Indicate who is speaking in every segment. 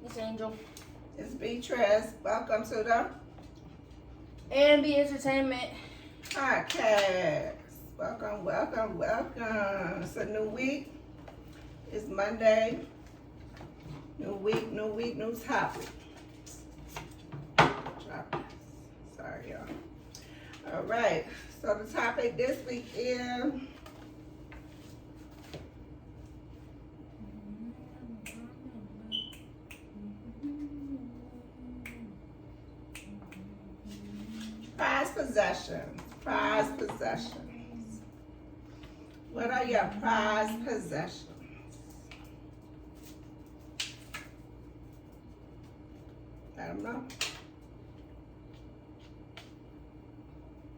Speaker 1: It's Angel.
Speaker 2: It's Beatrice. Welcome to the
Speaker 1: Entertainment.
Speaker 2: podcast. Welcome, welcome, welcome. It's a new week. It's Monday. New week, new topic. Sorry, y'all. All right. So the topic this week is prized possessions. Prized possessions. What are your prized possessions? I don't know.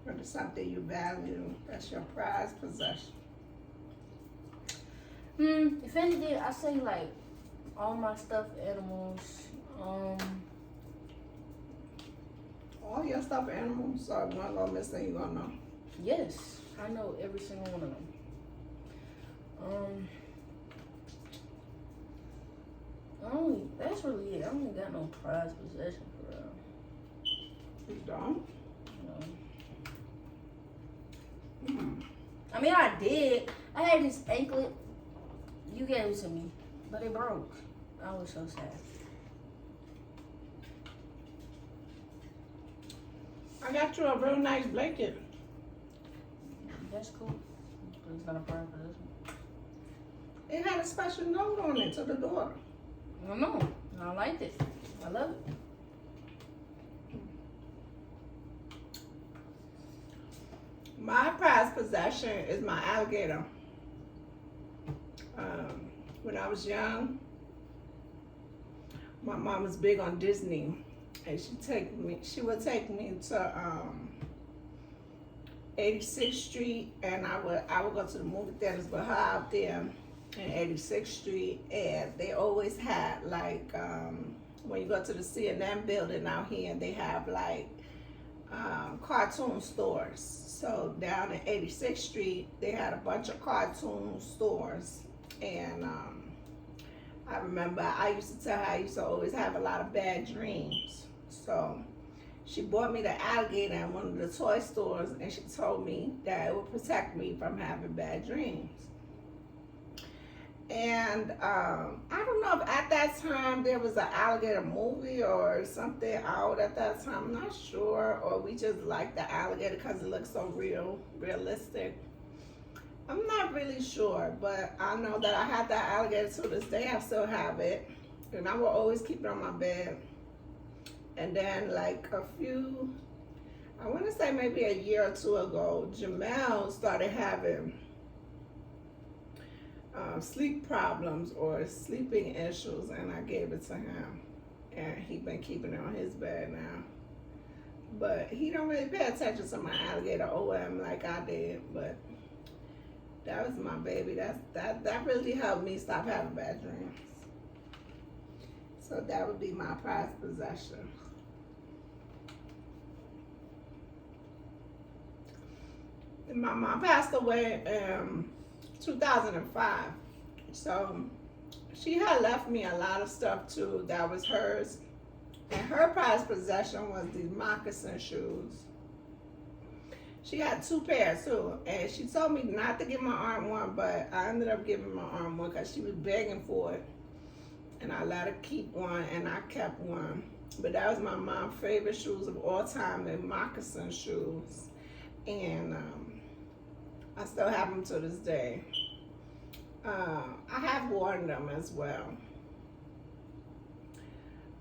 Speaker 2: What is something you value? That's your prized possession.
Speaker 1: If anything, I say like all my stuffed animals.
Speaker 2: All your stuffed animals, so if one go missing, you gonna know.
Speaker 1: Yes, I know every single one of them. That's really it. I don't got no prized possession for real.
Speaker 2: You don't?
Speaker 1: No. I mean, I did. I had this anklet. You gave it to me, but it broke. I was so sad.
Speaker 2: I got you a real nice blanket.
Speaker 1: That's cool. But it's not a prize possession.
Speaker 2: It had a special note on it to the door.
Speaker 1: I don't know. I liked it. I love it.
Speaker 2: My prized possession is my alligator. When I was young, my mom was big on Disney, and she would take me to 86th Street, and I would go to the movie theaters with her out there in 86th Street, and they always had like when you go to the CNN building out here, they have like cartoon stores. So down in 86th Street, they had a bunch of cartoon stores, and I remember I used to tell her I used to always have a lot of bad dreams. So she bought me the alligator in one of the toy stores, and she told me that it would protect me from having bad dreams. And I don't know if at that time there was an alligator movie or something out at that time. I'm not sure. Or we just liked the alligator because it looked so realistic. I'm not really sure, but I know that I had that alligator to this day. I still have it. And I will always keep it on my bed. And then like I want to say maybe a year or two ago, Jamel started having sleep problems or sleeping issues, and I gave it to him, and he been keeping it on his bed now. But he don't really pay attention to my alligator OM like I did. But that was my baby. That really helped me stop having bad dreams. So that would be my prized possession. And my mom passed away in 2005. So she had left me a lot of stuff too that was hers. And her prized possession was these moccasin shoes. She had 2 pairs too. And she told me not to give my aunt one, but I ended up giving my aunt one because she was begging for it. And I let her keep one, and I kept one. But that was my mom's favorite shoes of all time, the moccasin shoes. And I still have them to this day. I have worn them as well.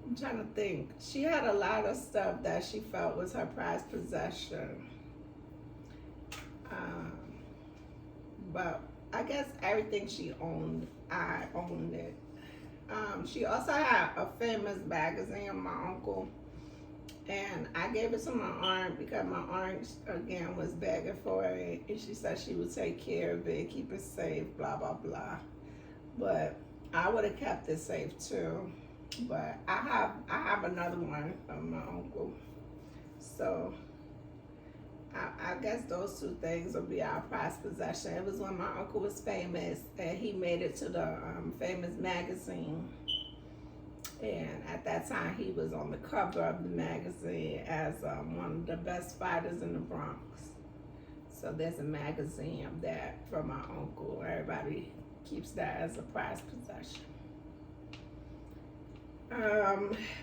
Speaker 2: I'm trying to think. She had a lot of stuff that she felt was her prized possession. But I guess everything she owned, I owned it. She also had a famous magazine, my uncle. And I gave it to my aunt because my aunt, again, was begging for it. And she said she would take care of it, keep it safe, blah, blah, blah. But I would have kept it safe too. But I have another one of my uncle. So I guess those 2 things will be our prized possession. It was when my uncle was famous, and he made it to the famous magazine. And at that time, he was on the cover of the magazine as one of the best fighters in the Bronx. So there's a magazine of that from my uncle. Everybody keeps that as a prized possession.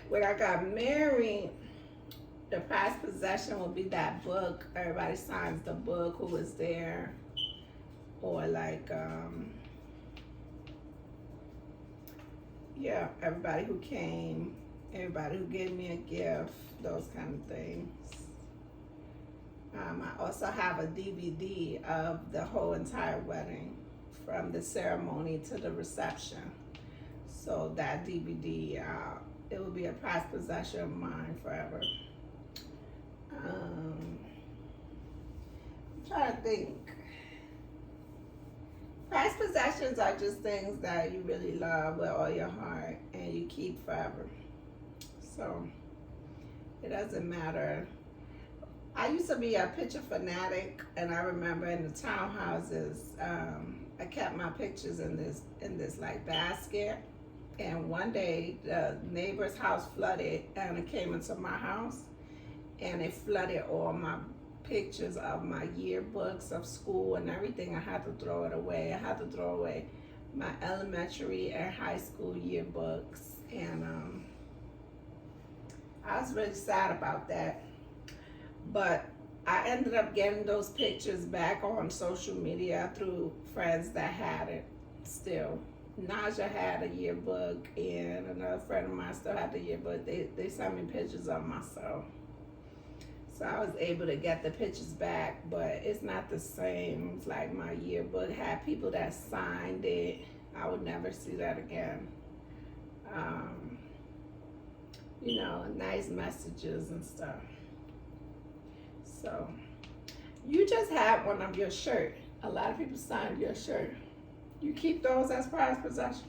Speaker 2: When I got married, the prized possession would be that book. Everybody signs the book, who was there. Or like, yeah, everybody who came, everybody who gave me a gift, those kind of things. I also have a DVD of the whole entire wedding, from the ceremony to the reception. So that DVD, it will be a prized possession of mine forever. I'm trying to think. Prized possessions are just things that you really love with all your heart and you keep forever. So it doesn't matter. I used to be a picture fanatic, and I remember in the townhouses, I kept my pictures in this like basket. And one day the neighbor's house flooded, and it came into my house, and it flooded all my pictures of my yearbooks of school and everything. I had to throw it away. I had to throw away my elementary and high school yearbooks, and I was really sad about that. But I ended up getting those pictures back on social media through friends that had it still. Naja had a yearbook, and another friend of mine still had the yearbook. They sent me pictures of myself. So I was able to get the pictures back, but it's not the same. It's like my yearbook had people that signed it. I would never see that again. You know, nice messages and stuff. So you just had one of your shirt. A lot of people signed your shirt. You keep those as prized possession?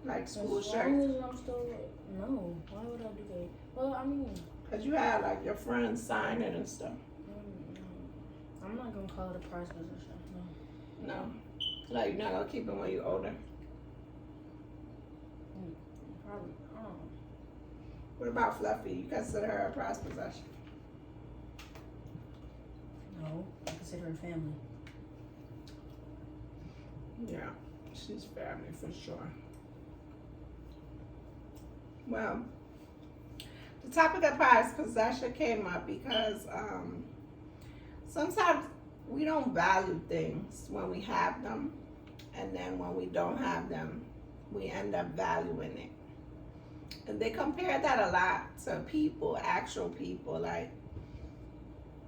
Speaker 2: Like school shirts?
Speaker 1: No, why would I do that? Well, I mean,
Speaker 2: because you had like your friends sign it and stuff.
Speaker 1: I'm not gonna call it a prized possession.
Speaker 2: No. Like you're not gonna keep it when you're older?
Speaker 1: Probably. I don't know.
Speaker 2: What about Fluffy? You consider her a prized possession?
Speaker 1: No, I consider her family.
Speaker 2: Yeah, she's family for sure. Well, the topic of prized possession came up because sometimes we don't value things when we have them, and then when we don't have them, we end up valuing it. And they compare that a lot to people, actual people, like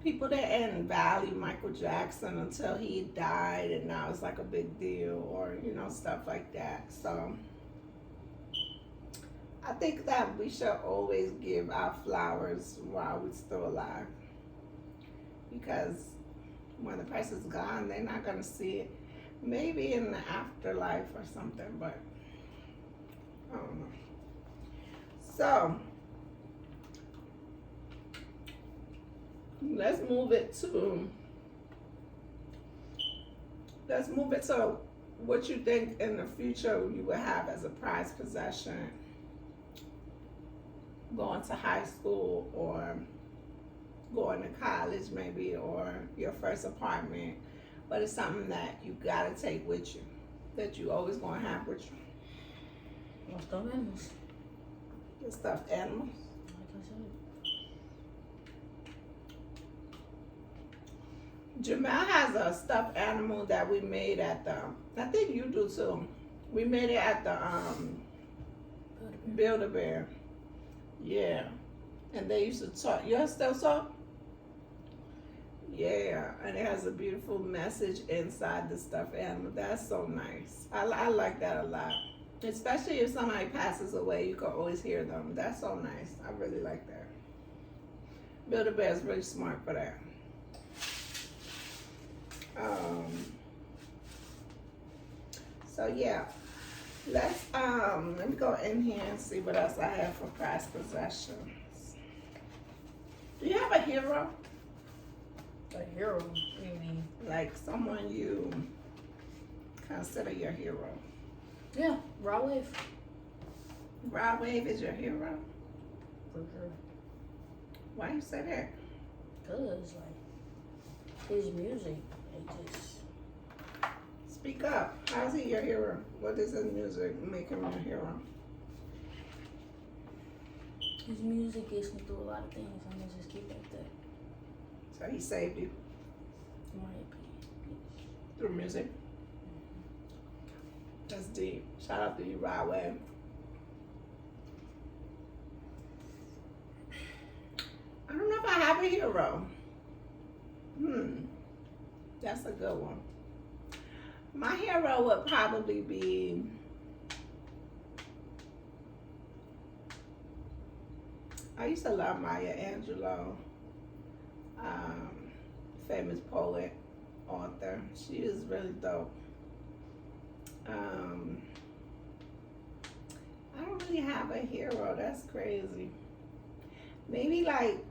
Speaker 2: people that didn't value Michael Jackson until he died, and now it's like a big deal, or you know, stuff like that. So I think that we should always give our flowers while we're still alive, because when the person's gone, they're not gonna see it. Maybe in the afterlife or something, but I don't know. So let's move it to what you think in the future you will have as a prized possession, going to high school or going to college maybe, or your first apartment, but it's something that you gotta take with you, that you always gonna have with you.
Speaker 1: What's the animals?
Speaker 2: Your stuffed animals.
Speaker 1: Like I said.
Speaker 2: Jamel has a stuffed animal that we made at the, I think you do too. We made it at the Build-A-Bear. Yeah. And they used to talk. Yours still talk? Yeah. And it has a beautiful message inside the stuffed animal. That's so nice. I like that a lot. Especially if somebody passes away, you can always hear them. That's so nice. I really like that. Build-A-Bear is really smart for that. So yeah, let's let me go in here and see what else I have for prized possessions. Do you have a hero?
Speaker 1: A hero? What do you mean?
Speaker 2: Like someone you consider your hero?
Speaker 1: Yeah, Raw Wave.
Speaker 2: Rod Wave is your hero?
Speaker 1: For sure.
Speaker 2: Why you say that?
Speaker 1: Cause like his music, it just
Speaker 2: Speak up. How's he your hero? What does his music make him your hero?
Speaker 1: his music gets me through a lot of things. I'm gonna just keep it at that.
Speaker 2: So he saved you
Speaker 1: In my opinion.
Speaker 2: through music. That's deep. Shout out to you, Rod Wave. I don't know if I have a hero. That's a good one. My hero would probably be I used to love Maya Angelou, famous poet, author. She was really dope. I don't really have a hero. That's crazy. Maybe like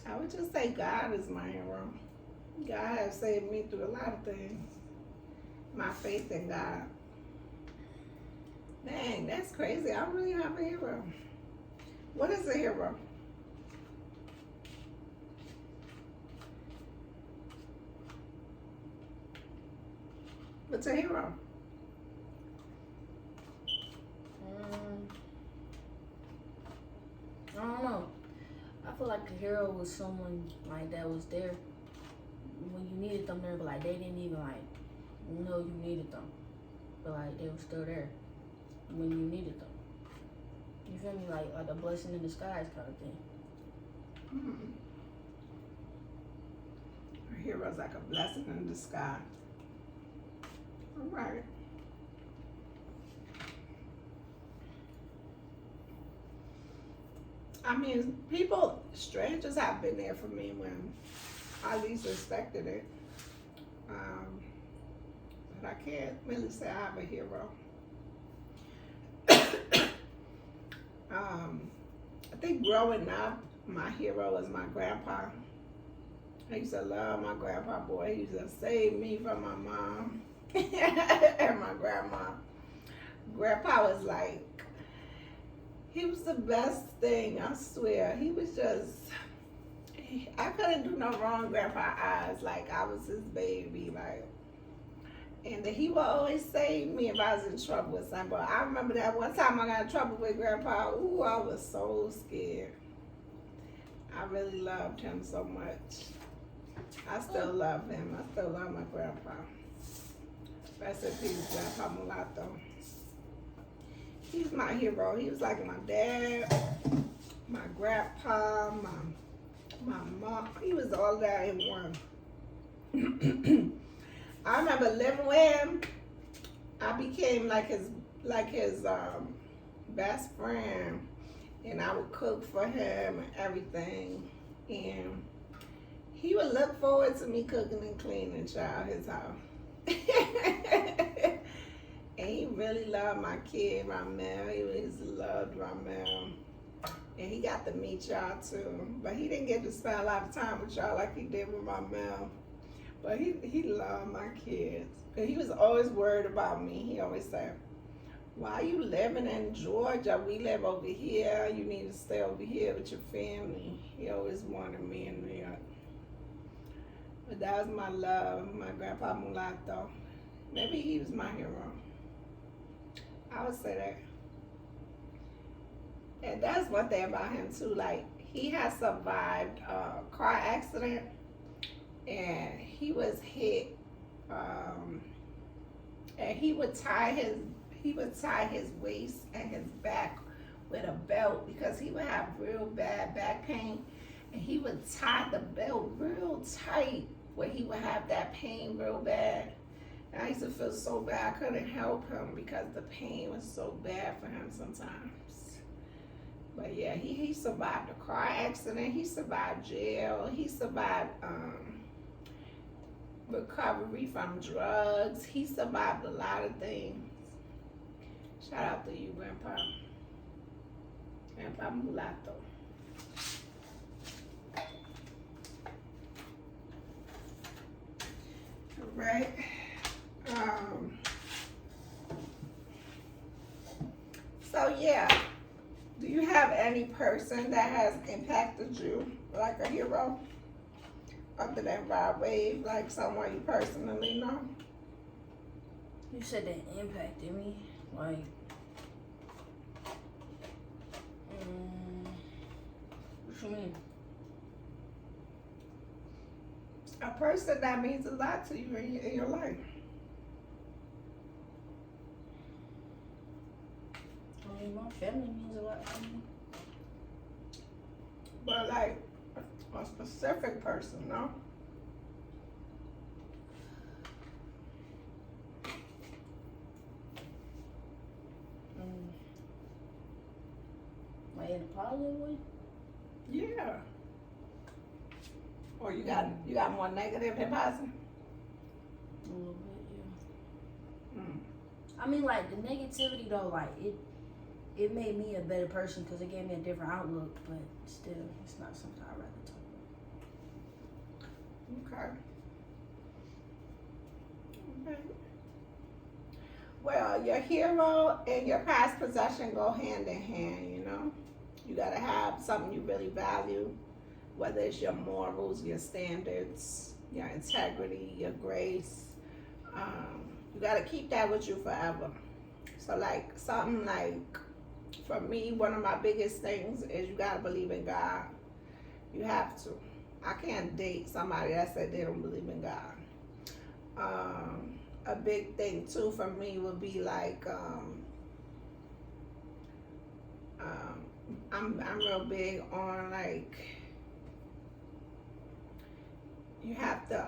Speaker 2: I would just say God is my hero. God has saved me through a lot of things. My faith in God. Dang, that's crazy. I don't really have a hero. What is a hero? What's a hero?
Speaker 1: I don't know. I feel like a hero was someone like that was there when you needed them there, but like they didn't even like know you needed them, but like they were still there when you needed them. You feel me? Like a blessing in disguise kind of thing.
Speaker 2: A hero's like a blessing in disguise. All right. I mean, strangers have been there for me when I least expected it. But I can't really say I have a hero. I think growing up, my hero was my grandpa. I used to love my grandpa, boy. He used to save me from my mom and my grandma. Grandpa was like, he was the best thing, I swear. He was just, I couldn't do no wrong in Grandpa's eyes. Like, I was his baby, like. And he would always save me if I was in trouble with something. But I remember that one time I got in trouble with Grandpa. Ooh, I was so scared. I really loved him so much. I still love him. I still love my grandpa. Rest in peace, Grandpa Mulatto. He's my hero. He was like my dad, my grandpa, my mom. He was all that in one. I remember living with him. I became like his best friend, and I would cook for him and everything. And he would look forward to me cooking and cleaning, child, his house. And he really loved my kid, Ramel. He just loved Ramel. And he got to meet y'all too. But he didn't get to spend a lot of time with y'all like he did with Ramel. But he loved my kids. And he was always worried about me. He always said, why are you living in Georgia? We live over here. You need to stay over here with your family. He always wanted me in New York. But that was my love, my grandpa Mulatto. Maybe he was my hero. I would say that. And that's one thing about him too. Like, he had survived a car accident, and he was hit. And he would tie his waist and his back with a belt because he would have real bad back pain, and he would tie the belt real tight where he would have that pain real bad. And I used to feel so bad I couldn't help him because the pain was so bad for him sometimes. But yeah, he survived a car accident. He survived jail. He survived recovery from drugs. He survived a lot of things. Shout out to you, Grandpa. Grandpa Mulatto. All right. So yeah, do you have any person that has impacted you like a hero other than Rod Wave, like someone you personally know?
Speaker 1: You said that impacted me, like, what you mean?
Speaker 2: A person that means a lot to you in your life.
Speaker 1: I mean, my family means a lot to me.
Speaker 2: But like a specific person, no?
Speaker 1: Like in a positive way?
Speaker 2: Yeah. Or you got more negative than positive?
Speaker 1: A little bit, yeah.
Speaker 2: Mm.
Speaker 1: I mean, like, the negativity, though, like, it made me a better person because it gave me a different outlook, but still, it's not something I'd rather talk
Speaker 2: Okay. Okay. Well, your hero and your past possession go hand in hand, you know? You gotta have something you really value, whether it's your morals, your standards, your integrity, your grace. You gotta keep that with you forever. So like something like, for me, one of my biggest things is you gotta believe in God. You have to. I can't date somebody that said they don't believe in God. A big thing too for me would be like, I'm real big on like, you have to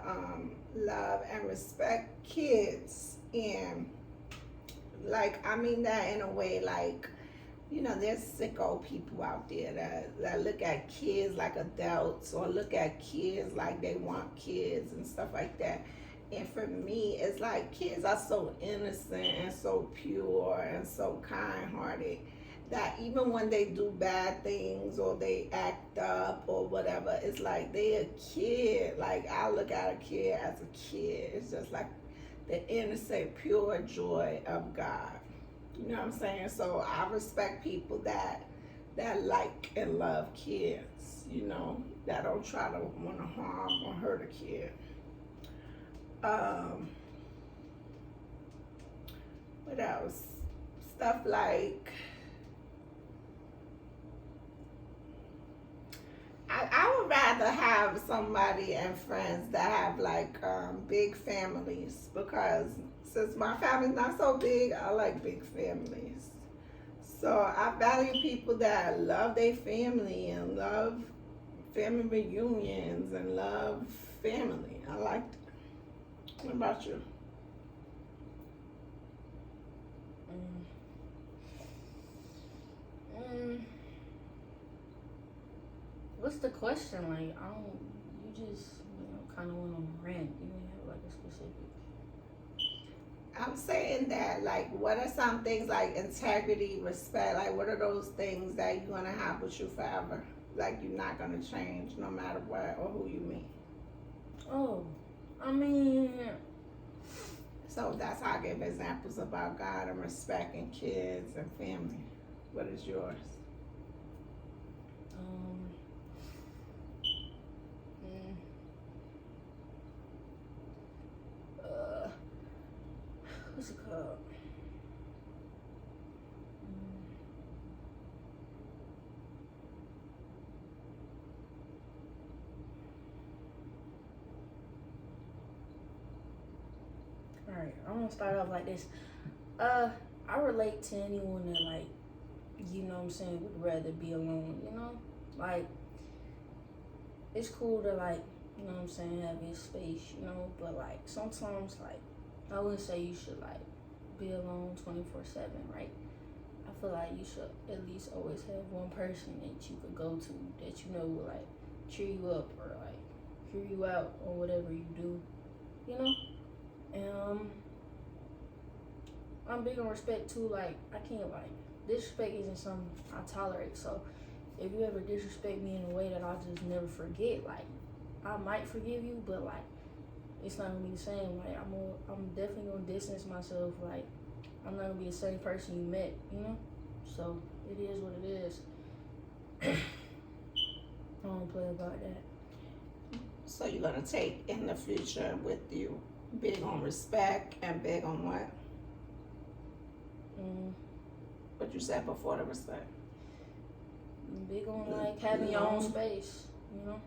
Speaker 2: love and respect kids, and like I mean that in a way like, you know, there's sicko people out there that look at kids like adults, or look at kids like they want kids and stuff like that. And for me, it's like kids are so innocent and so pure and so kind-hearted that even when they do bad things or they act up or whatever, it's like they're a kid. Like I look at a kid as a kid. It's just like the innocent, pure joy of God. You know what I'm saying? So I respect people that like and love kids, you know, that don't try to want to harm or hurt a kid. What else? Stuff like, I would rather have somebody and friends that have like big families, because since my family's not so big, I like big families. So I value people that love their family and love family reunions and love family. I like that. What about you?
Speaker 1: What's the question? Like, I don't, you just, kind of went on a rant. You didn't have like a specific.
Speaker 2: I'm saying that, like, what are some things like integrity, respect? Like, what are those things that you're gonna have with you forever? Like, you're not gonna change no matter what or who you meet.
Speaker 1: Oh, I mean.
Speaker 2: So that's how I give examples about God and respect and kids and family. What is yours?
Speaker 1: What's it called? Alright, I'm gonna start off like this. I relate to anyone that, like, you know what I'm saying, would rather be alone, you know? Like, it's cool to, like, you know what I'm saying, have your space, you know? But, like, sometimes, like, I wouldn't say you should, like, be alone 24/7, right? I feel like you should at least always have one person that you could go to that you know will, like, cheer you up or, like, hear you out or whatever you do, you know? And, I'm big on respect, too. Like, I can't, like, disrespect isn't something I tolerate. So, if you ever disrespect me in a way that I'll just never forget, like, I might forgive you, but, like, it's not gonna be the same. Like, I'm definitely gonna distance myself. Like, I'm not gonna be the same person you met, you know? So it is what it is. I don't play about that.
Speaker 2: So you're gonna take in the future with you big on respect and big on what? What you said before the respect.
Speaker 1: Big on like having your own space, you know.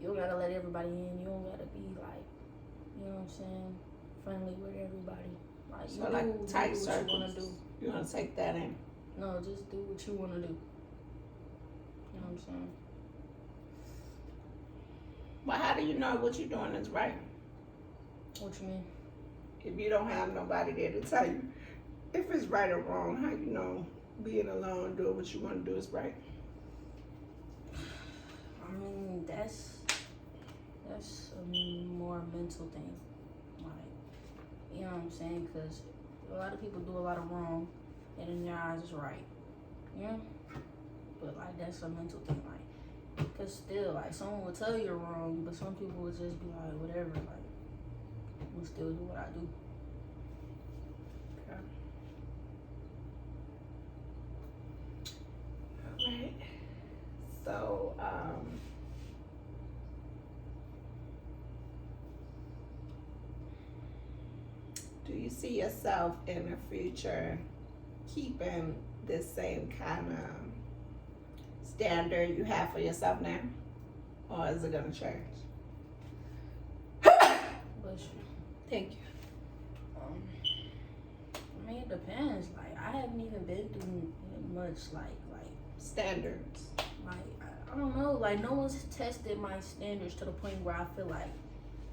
Speaker 1: You don't gotta let everybody in. You don't gotta be like, you know what I'm saying, friendly with everybody. Like
Speaker 2: So like tight circles.
Speaker 1: What you wanna do.
Speaker 2: You wanna take that in?
Speaker 1: No, just do what you wanna do. You know what I'm saying?
Speaker 2: But how do you know what you're doing is right?
Speaker 1: What you mean?
Speaker 2: If you don't have nobody there to tell you if it's right or wrong, how you know being alone, doing what you want to do is right?
Speaker 1: I mean, that's a more mental thing. Like, you know what I'm saying? Because a lot of people do a lot of wrong, and in their eyes, it's right. You know? But, like, that's a mental thing. Like, because still, like, someone will tell you you're wrong, but some people will just be like, whatever. Like, I'm going to still do what I do.
Speaker 2: Okay. All right. So, do you see yourself in the future keeping this same kind of standard you have for yourself now? Or is it going to change?
Speaker 1: Bless you.
Speaker 2: Thank you.
Speaker 1: I mean, it depends. Like, I haven't even been through much, like
Speaker 2: Standards.
Speaker 1: Like, I don't know. Like, no one's tested my standards to the point where I feel like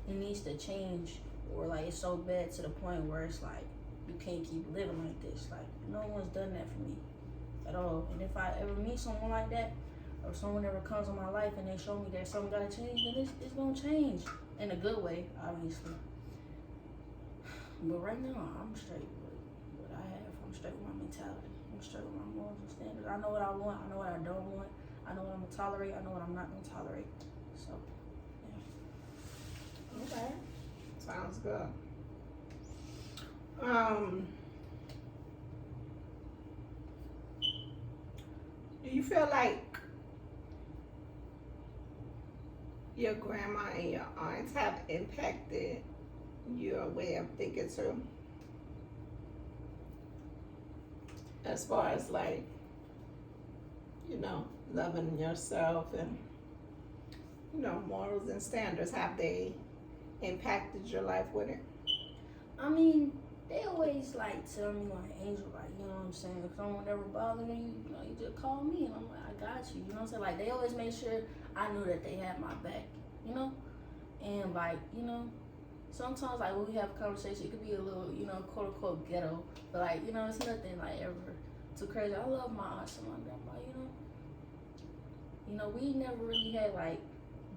Speaker 1: it needs to change, or like it's so bad to the point where it's like you can't keep living like this. Like, no one's done that for me at all. And if I ever meet someone like that, or someone ever comes in my life and they show me that something gotta change, then it's gonna change in a good way, obviously. But right now, I'm straight with what I have. I'm straight with my mentality. I'm straight with my morals and standards. I know what I want. I know what I don't want. I know what I'm gonna tolerate. I know what I'm not gonna tolerate. So, yeah.
Speaker 2: Okay. Sounds good. Do you feel like your grandma and your aunts have impacted your way of thinking too? As far as like, you know, loving yourself and, you know, morals and standards, have they impacted your life with it?
Speaker 1: I mean, they always like tell me like, Angel, like, you know what I'm saying, if someone ever bothering you, you know, you just call me, and I'm like, I got you. You know what I'm saying? Like, they always made sure I knew that they had my back, you know? And like, you know, sometimes like when we have a conversation, it could be a little, you know, quote unquote ghetto, but like, you know, it's nothing like ever too crazy. I love my aunts and my grandma, you know? You know, we never really had like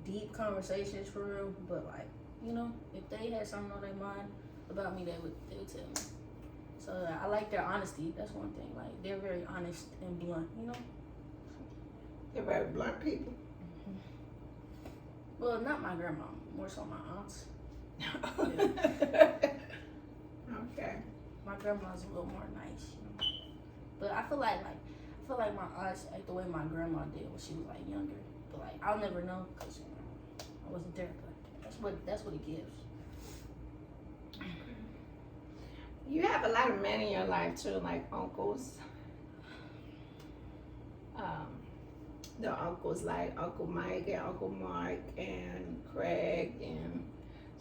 Speaker 1: deep conversations for real, but like, you know, if they had something on their mind about me, they would tell me. So I like their honesty. That's one thing. Like, they're very honest and blunt, you know?
Speaker 2: They're very blunt people.
Speaker 1: Mm-hmm. Well, not my grandma, more so my aunts.
Speaker 2: Okay.
Speaker 1: My grandma's a little more nice, you know? But I feel like my aunts act the way my grandma did when she was like younger. But like, I'll never know because, you know, I wasn't there. But that's what it gives.
Speaker 2: You have a lot of men in your life too, like uncles. The uncles like Uncle Mike and Uncle Mark and Craig, and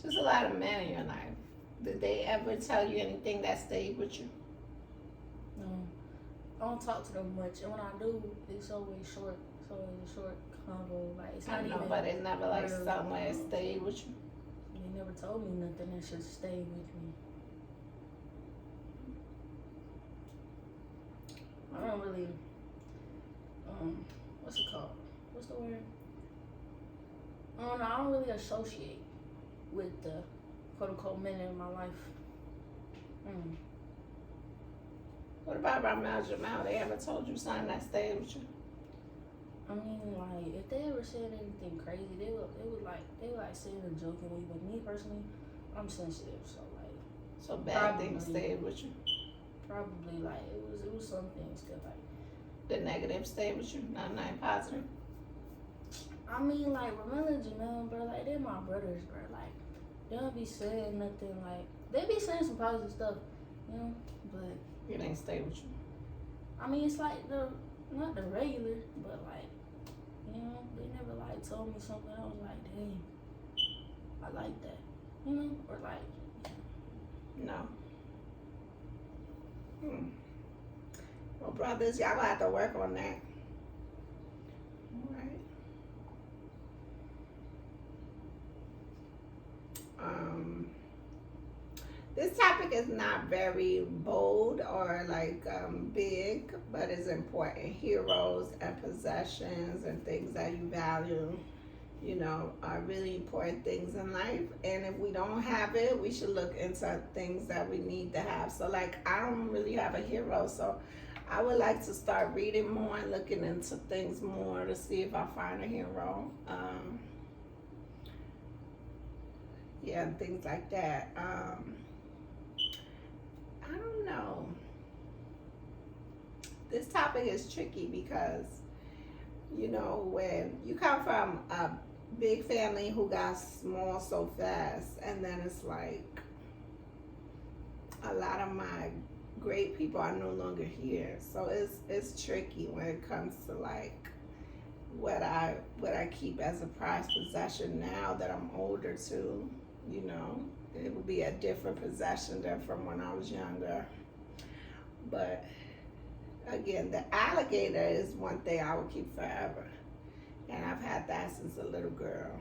Speaker 2: just a lot of men in your life. Did they ever tell you anything that stayed with you?
Speaker 1: No, I don't talk to them much, and when I do, it's always short. It's always a short convo. Like, it's not
Speaker 2: I know,
Speaker 1: even.
Speaker 2: but it's never like somewhere it stayed with you.
Speaker 1: They never told me nothing that should stay with me. I don't really, what's it called? What's the word? I don't know. I don't really associate with the quote unquote men in my life.
Speaker 2: What about Ramel Jamal? They ever told you something that stayed with you?
Speaker 1: I mean, like, if they ever said anything crazy, they would say it in a joking way. But me personally, I'm sensitive, so like.
Speaker 2: So bad things stayed with you.
Speaker 1: probably like it was some things that like.
Speaker 2: The negative stay with you, nothing positive.
Speaker 1: I mean, like, Ramona and Jamel, bro, like, they're my brothers, bro. Like, they don't be saying nothing, like, they be saying some positive stuff, you know, but.
Speaker 2: It ain't stay with you.
Speaker 1: I mean, it's like not the regular, but, like, you know, they never, like, told me something. I was like, dang, I like that, you know, or, like,
Speaker 2: no. Well, brothers, y'all gonna have to work on that. All right. This topic is not very bold or like big, but it's important. Heroes and possessions and things that you value, you know, are really important things in life. And if we don't have it, we should look into things that we need to have. So like, I don't really have a hero, so I would like to start reading more and looking into things more to see if I find a hero. Yeah, and things like that. I don't know. This topic is tricky because, you know, when you come from a big family who got small so fast, and then it's like a lot of my great people are no longer here. So it's tricky when it comes to like what I keep as a prized possession now that I'm older too, you know. It would be a different possession than from when I was younger. But again, the alligator is one thing I will keep forever. And I've had that since a little girl.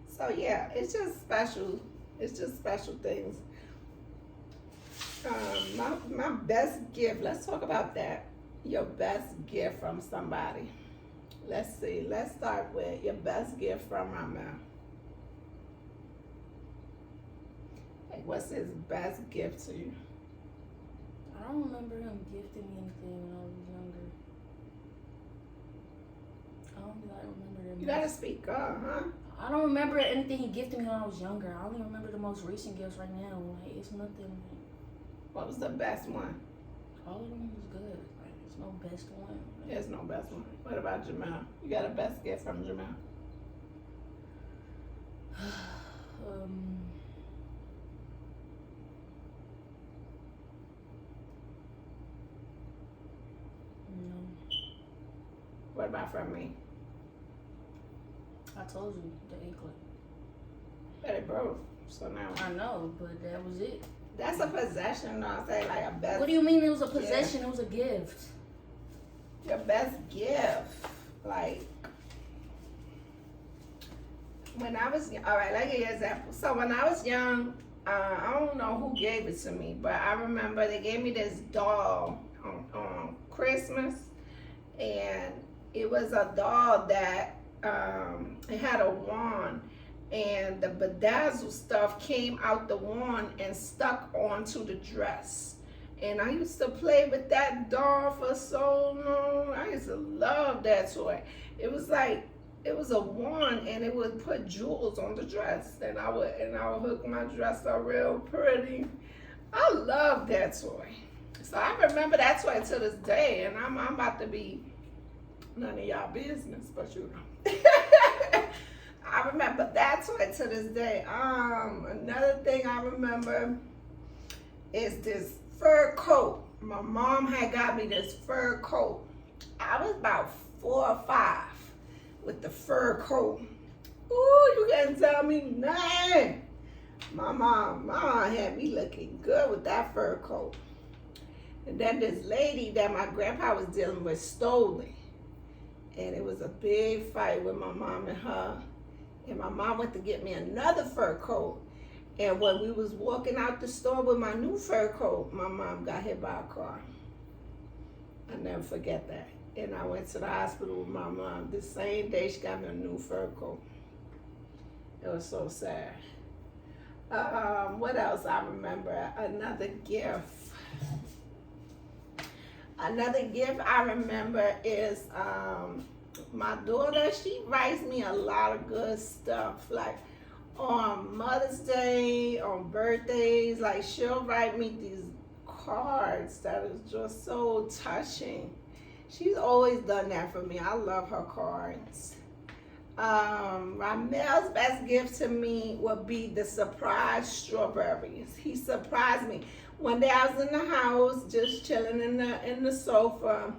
Speaker 2: So yeah, it's just special. It's just special things. My best gift, let's talk about that. Your best gift from somebody. Let's see. Let's start with your best gift from Ramel. Like, what's his best gift to you?
Speaker 1: I don't remember him gifting me anything when I was younger. I don't think I remember them.
Speaker 2: You gotta speak up, huh?
Speaker 1: I don't remember anything he gifted me when I was younger. I only remember the most recent gifts right now. Like, it's nothing.
Speaker 2: What was the best one?
Speaker 1: All of them was good. Like, there's no best one.
Speaker 2: There's no best one. What about Jamel? You got a best gift from Jamel?
Speaker 1: No.
Speaker 2: What about from me?
Speaker 1: I told you, the anklet.
Speaker 2: But it broke. So now
Speaker 1: I know, but that was it.
Speaker 2: that's a possession, no, I say like a best.
Speaker 1: What do you mean it was a possession? Yeah. It was a gift.
Speaker 2: Your best gift, like when I was all right. Like an example. So when I was young, I don't know who gave it to me, but I remember they gave me this doll on Christmas, and it was a doll that it had a wand. And the bedazzled stuff came out the wand and stuck onto the dress. And I used to play with that doll for so long. I used to love that toy. It was like, it was a wand and it would put jewels on the dress. And I would hook my dress up real pretty. I love that toy. So I remember that toy to this day. And I'm about to be none of y'all business, but you know. I remember that toy to this day. Another thing I remember is this fur coat. My mom had got me this fur coat. I was about 4 or 5 with the fur coat. Ooh, you can't tell me nothing. My mom had me looking good with that fur coat. And then this lady that my grandpa was dealing with stole it. And it was a big fight with my mom and her. And my mom went to get me another fur coat. And when we was walking out the store with my new fur coat, my mom got hit by a car. I'll never forget that. And I went to the hospital with my mom. The same day she got me a new fur coat. It was so sad. What else I remember? Another gift I remember is my daughter. She writes me a lot of good stuff. Like on Mother's Day, on birthdays, like she'll write me these cards that is just so touching. She's always done that for me. I love her cards. Ramel's best gift to me would be the surprise strawberries. He surprised me. One day I was in the house just chilling in the sofa,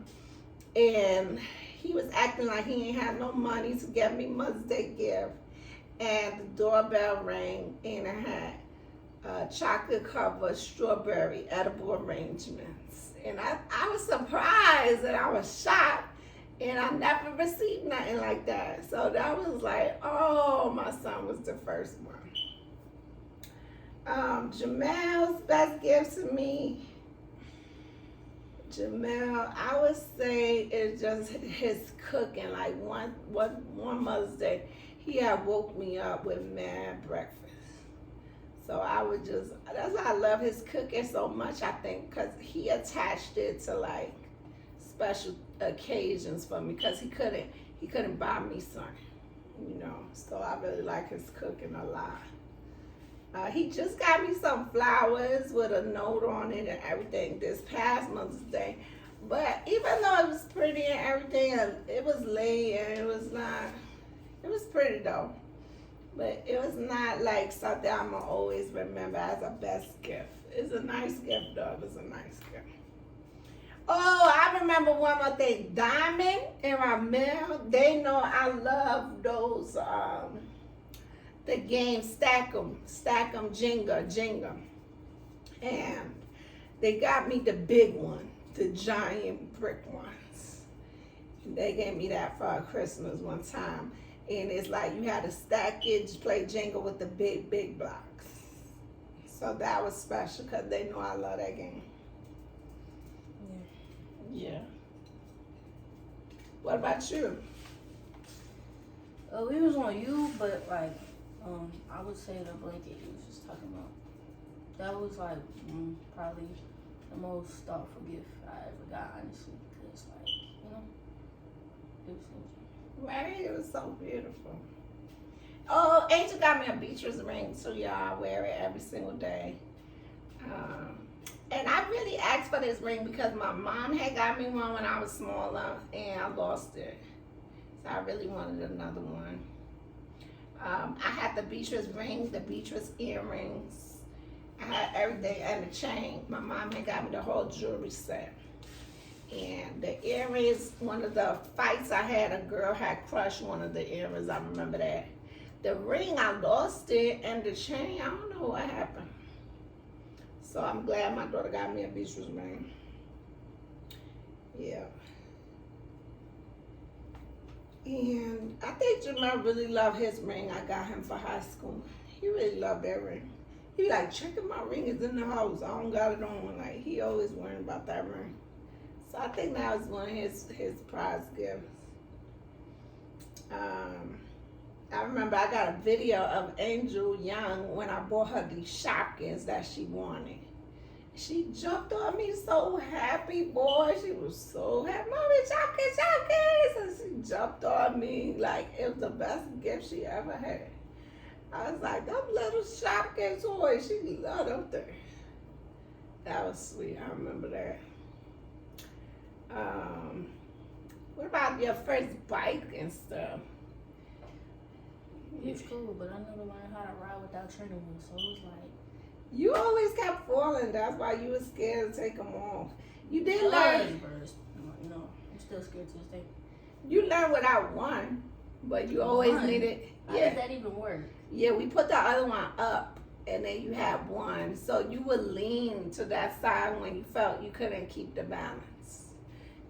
Speaker 2: and he was acting like he ain't had no money to get me Mother's Day gift. And the doorbell rang, and I had chocolate covered strawberry edible arrangements. And I was surprised and I was shocked, and I never received nothing like that. So that was like, oh, my son was the first one. Jamel's best gift to me, Jamel, I would say it's just his cooking. Like one Mother's Day, he had woke me up with mad breakfast. So I would just, that's why I love his cooking so much, I think, because he attached it to like special occasions for me, because he couldn't buy me some, you know. So I really like his cooking a lot. He just got me some flowers with a note on it and everything this past Mother's Day. But even though it was pretty and everything, it was late and it was pretty though. But it was not like something I'm going to always remember as a best gift. It's a nice gift though. It was a nice gift. Oh, I remember one more thing. Diamond and Ramel, they know I love those, the game Stack 'em, Jenga. And they got me the big one, the giant brick ones. And they gave me that for Christmas one time. And it's like you had to stack it, play Jenga with the big blocks. So that was special because they know I love that game. Yeah. What about you?
Speaker 1: We was on you, but like, I would say the blanket you was just talking about. That was like probably the most thoughtful gift I ever got, honestly, because like, you know, it was
Speaker 2: Right, it was so beautiful. Oh, Angel got me a Beatrice ring too, y'all. I wear it every single day. And I really asked for this ring because my mom had got me one when I was smaller and I lost it. So I really wanted another one. I had the Beatrice ring, the Beatrice earrings. I had everything and the chain. My mom had got me the whole jewelry set. And the earrings, one of the fights I had, a girl had crushed one of the earrings. I remember that. The ring, I lost it, and the chain, I don't know what happened. So I'm glad my daughter got me a Beatrice ring. Yeah. And I think Jamal really loved his ring I got him for high school. He really loved that ring. He be like, checking my ring is in the house. I don't got it on. Like, he always worrying about that ring. So I think that was one of his prize gifts. I remember I got a video of Angel Young when I bought her these Shopkins that she wanted. She jumped on me so happy, boy. She was so happy. Mommy, Shopkins. And she jumped on me like it was the best gift she ever had. I was like, them little Shopkins toys, she loved them things. That was sweet. I remember that. What about your first bike and stuff?
Speaker 1: It's cool, but I never learned how to ride without training wheels, so it was like.
Speaker 2: You always kept falling. That's why you were scared to take them off. You did learn.
Speaker 1: No, I'm still scared to this day.
Speaker 2: You learned without one, but you always needed.
Speaker 1: How does that even work?
Speaker 2: Yeah, we put the other one up, and then you had one. So you would lean to that side when you felt you couldn't keep the balance.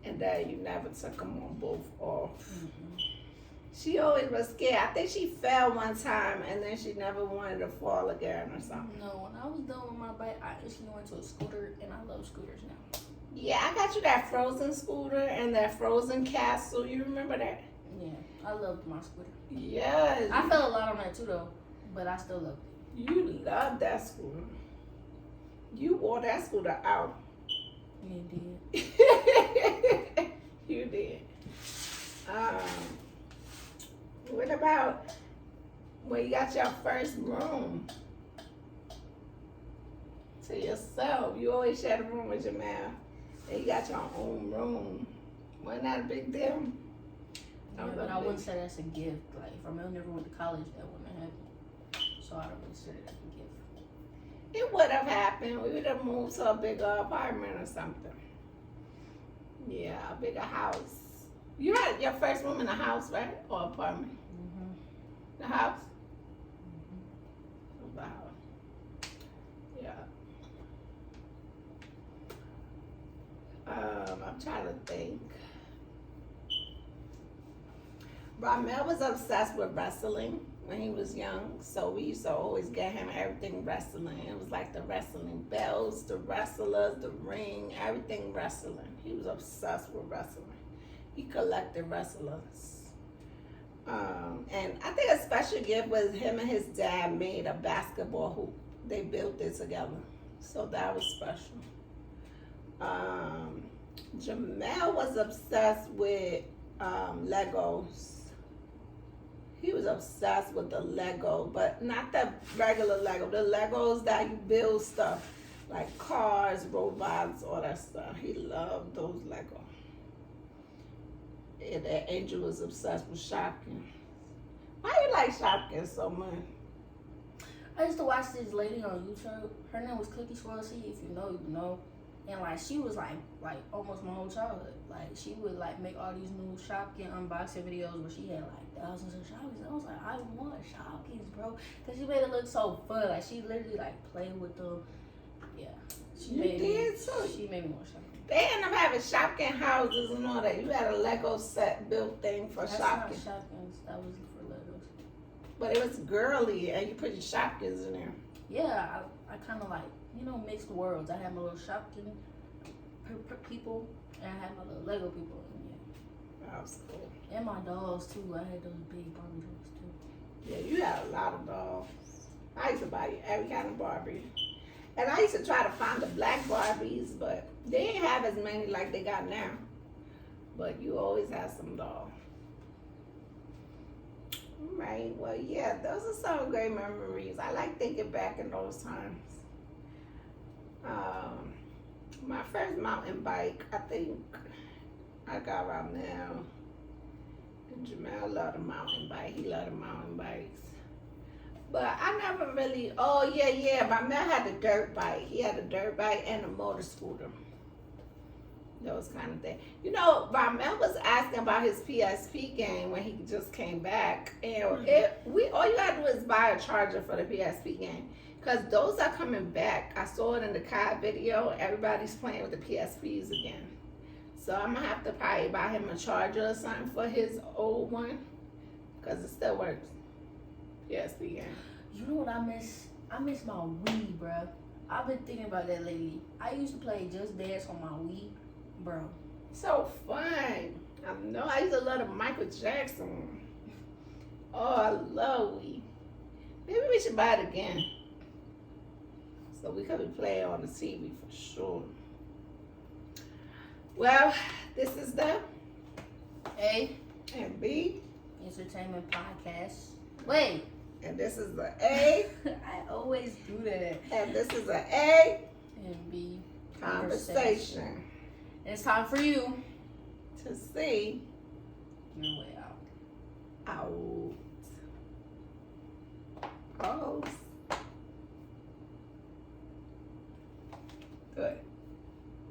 Speaker 2: And then you never took them on both off. Mm-hmm. She always was scared. I think she fell one time and then she never wanted to fall again or something.
Speaker 1: No, when I was done with my bike, I instantly went to a scooter, and I love scooters now.
Speaker 2: Yeah, I got you that Frozen scooter and that Frozen castle. You remember that?
Speaker 1: Yeah, I loved my scooter.
Speaker 2: Yes.
Speaker 1: I fell a lot on that too, though, but I still loved
Speaker 2: it. You loved that scooter. You wore that scooter out.
Speaker 1: You did.
Speaker 2: You did. What about when you got your first room to yourself. You always share the room with your man. And you got your own room. Wasn't that a big deal?
Speaker 1: Yeah, but I wouldn't say that's a gift. Like, if I never went to college, that wouldn't have happened. So I don't consider that a gift.
Speaker 2: It would have happened. We would have moved to a bigger apartment or something. Yeah, a bigger house. You had your first room in the house, right? Or apartment?
Speaker 1: Mm-hmm.
Speaker 2: The house?
Speaker 1: Mm-hmm.
Speaker 2: Wow. Yeah. I'm trying to think. Ramel was obsessed with wrestling when he was young, so we used to always get him everything wrestling. It was like the wrestling bells, the wrestlers, the ring, everything wrestling. He was obsessed with wrestling. He collected wrestlers. And I think a special gift was him and his dad made a basketball hoop. They built it together. So that was special. Jamel was obsessed with Legos. He was obsessed with the Lego, but not the regular Lego. The Legos that you build stuff, like cars, robots, all that stuff. He loved those Legos. And Angel was obsessed with Shopkins. Why you like Shopkins so much?
Speaker 1: I used to watch this lady on YouTube. Her name was Cookie Swirl. See, if you know, you know. And like she was like almost my whole childhood. Like she would like make all these new Shopkin unboxing videos where she had like thousands of Shopkins. I was like, I want Shopkins, bro, because she made it look so fun. Like she literally like played with them. Yeah, she made me want Shopkins.
Speaker 2: They ended up having Shopkin houses and all that. You had a Lego set built thing for
Speaker 1: That's
Speaker 2: Shopkin.
Speaker 1: not Shopkins. That was for Legos.
Speaker 2: But it was girly, and you put your Shopkins in there.
Speaker 1: Yeah, I kind of like, you know, mixed worlds. I had my little Shopkin people, and I had my little Lego people. And yeah.
Speaker 2: That was cool.
Speaker 1: And my dolls too. I had those big Barbie dolls too.
Speaker 2: Yeah, you had a lot of dolls. I used to buy every kind of Barbie. And I used to try to find the black Barbies, but they didn't have as many like they got now. But you always had some dolls. Right. Well, yeah, those are some great memories. I like thinking back in those times. My first mountain bike, I think I got around now. And Jamel loved a mountain bike. He loved the mountain bikes. But I never really, Ramel had a dirt bike. He had a dirt bike and a motor scooter. Those kind of things. You know, Ramel was asking about his PSP game when he just came back. And all you gotta do is buy a charger for the PSP game. Because those are coming back. I saw it in the COD video. Everybody's playing with the PSPs again. So I'm gonna have to probably buy him a charger or something for his old one. Because it still works. PSP game.
Speaker 1: You know what I miss? I miss my Wii, bro. I've been thinking about that lately. I used to play Just Dance on my Wii, bro.
Speaker 2: So fun. I know. I used to love the Michael Jackson. Oh, I love Wii. Maybe we should buy it again. So we could be playing on the TV for sure. Well, this is the
Speaker 1: A
Speaker 2: and B
Speaker 1: Entertainment Podcast. Wait.
Speaker 2: And this is the A.
Speaker 1: I always do that.
Speaker 2: And this is the A
Speaker 1: And B
Speaker 2: Conversation.
Speaker 1: It's time for you
Speaker 2: To see
Speaker 1: your way out.
Speaker 2: Oh. Good.